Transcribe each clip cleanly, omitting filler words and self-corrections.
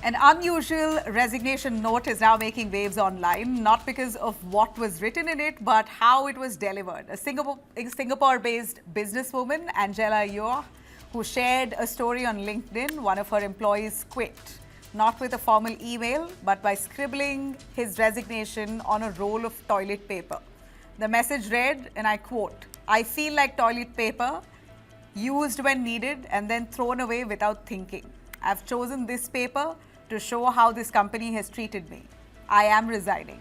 An unusual resignation note is now making waves online, not because of what was written in it, but how it was delivered. A Singapore-based businesswoman, Angela Yeo, who shared a story on LinkedIn, one of her employees quit, not with a formal email, but by scribbling his resignation on a roll of toilet paper. The message read, and I quote, "I feel like toilet paper, used when needed and then thrown away without thinking. I've chosen this paper to show how this company has treated me. I am resigning."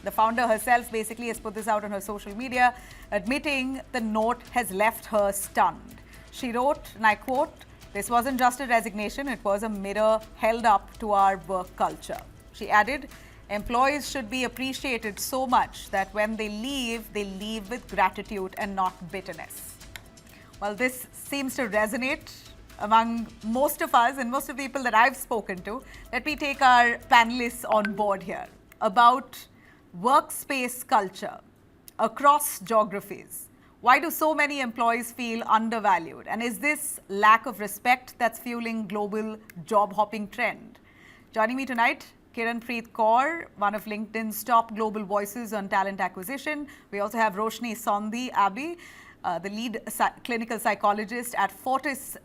The founder herself basically has put this out on her social media, admitting the note has left her stunned. She wrote, and I quote, "This wasn't just a resignation, it was a mirror held up to our work culture." She added, "Employees should be appreciated so much that when they leave with gratitude and not bitterness." Well, this seems to resonate among most of us and most of the people that I've spoken to. Let me take our panelists on board here about workspace culture across geographies. Why do so many employees feel undervalued? And is this lack of respect that's fueling global job hopping trend? Joining me tonight, Kiranpreet Kaur, one of LinkedIn's top global voices on talent acquisition. We also have Roshni Sondhi Abi, the lead clinical psychologist at Fortis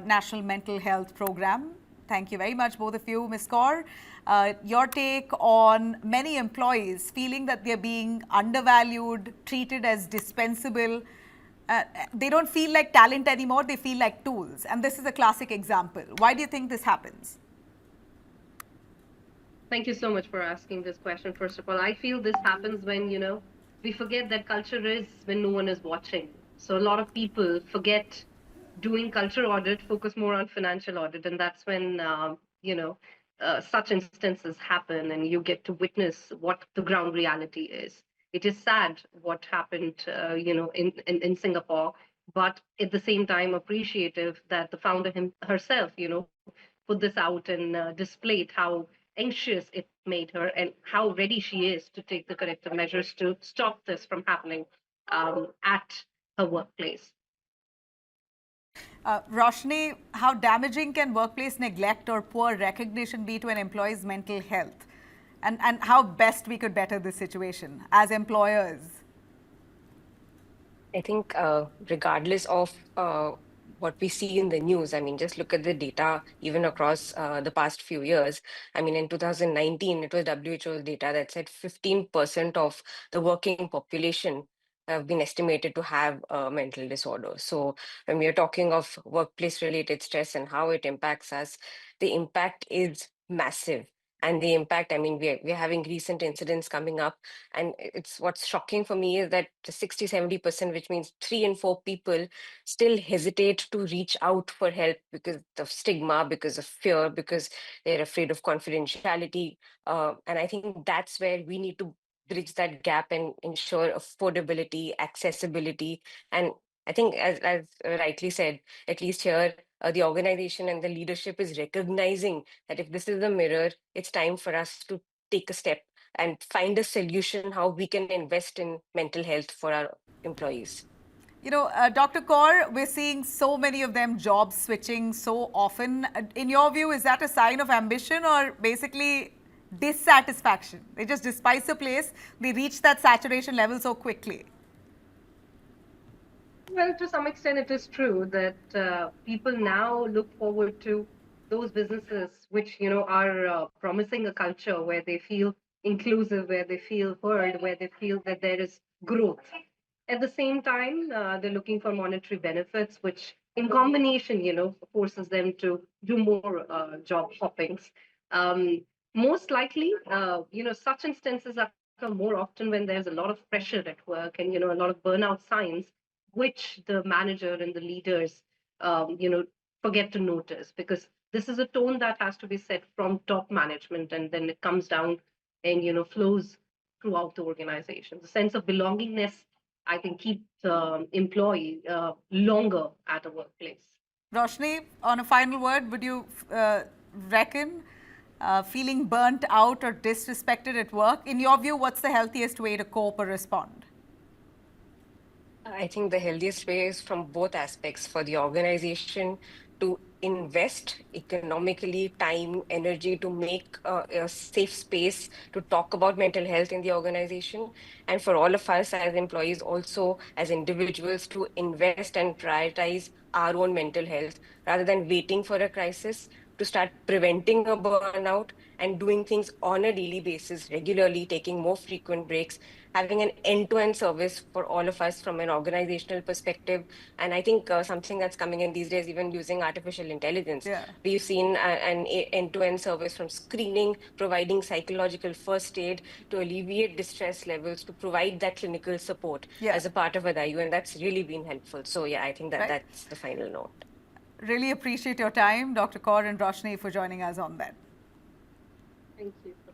National Mental Health Program. Thank you very much, both of you. Ms. Kaur, your take on many employees feeling that they're being undervalued, treated as dispensable. They don't feel like talent anymore, they feel like tools. And this is a classic example. Why do you think this happens? Thank you so much for asking this question. First of all, I feel this happens when, we forget that culture is when no one is watching. So a lot of people forget doing culture audit, focus more on financial audit. And that's when, such instances happen and you get to witness what the ground reality is. It is sad what happened, in Singapore, but at the same time appreciative that the founder herself, put this out and displayed how anxious it made her and how ready she is to take the corrective measures to stop this from happening at her workplace. Roshni, how damaging can workplace neglect or poor recognition be to an employee's mental health? And how best we could better this situation as employers? I think regardless of what we see in the news, I mean, just look at the data even across the past few years. I mean, in 2019, it was WHO's data that said 15% of the working population have been estimated to have a mental disorder. So when we are talking of workplace-related stress and how it impacts us, the impact is massive. And the impact, I mean, we're having recent incidents coming up, and it's what's shocking for me is that the 60-70%, which means 3 in 4 people, still hesitate to reach out for help because of stigma, because of fear, because they're afraid of confidentiality. And I think that's where we need to bridge that gap and ensure affordability, accessibility. And I think, as rightly said, at least here, the organization and the leadership is recognizing that if this is the mirror, it's time for us to take a step and find a solution how we can invest in mental health for our employees. Dr. Kaur, we're seeing so many of them job switching so often. In your view, is that a sign of ambition or basically dissatisfaction? They just despise a place, they reach that saturation level so quickly. Well, to some extent, it is true that people now look forward to those businesses which are promising a culture where they feel inclusive, where they feel heard, where they feel that there is growth. At the same time, they're looking for monetary benefits, which in combination, forces them to do more job hoppings. Um, Most likely, such instances occur more often when there's a lot of pressure at work and a lot of burnout signs which the manager and the leaders, forget to notice, because this is a tone that has to be set from top management, and then it comes down and flows throughout the organization. The sense of belongingness, I think, keeps the employee longer at a workplace. Roshni, on a final word, would you reckon feeling burnt out or disrespected at work? In your view, what's the healthiest way to cope or respond? I think the healthiest way is from both aspects for the organization to invest economically, time, energy to make a safe space to talk about mental health in the organization. And for all of us as employees, also as individuals, to invest and prioritize our own mental health rather than waiting for a crisis, to start preventing a burnout and doing things on a daily basis, regularly, taking more frequent breaks, having an end-to-end service for all of us from an organizational perspective. And I think something that's coming in these days, even using artificial intelligence, Yeah. we've seen an end-to-end service from screening, providing psychological first aid to alleviate distress levels, to provide that clinical support Yeah. as a part of Adayu. And that's really been helpful. So yeah, I think that Right. that's the final note. Really appreciate your time, Dr. Kaur and Roshni, for joining us on that. Thank you so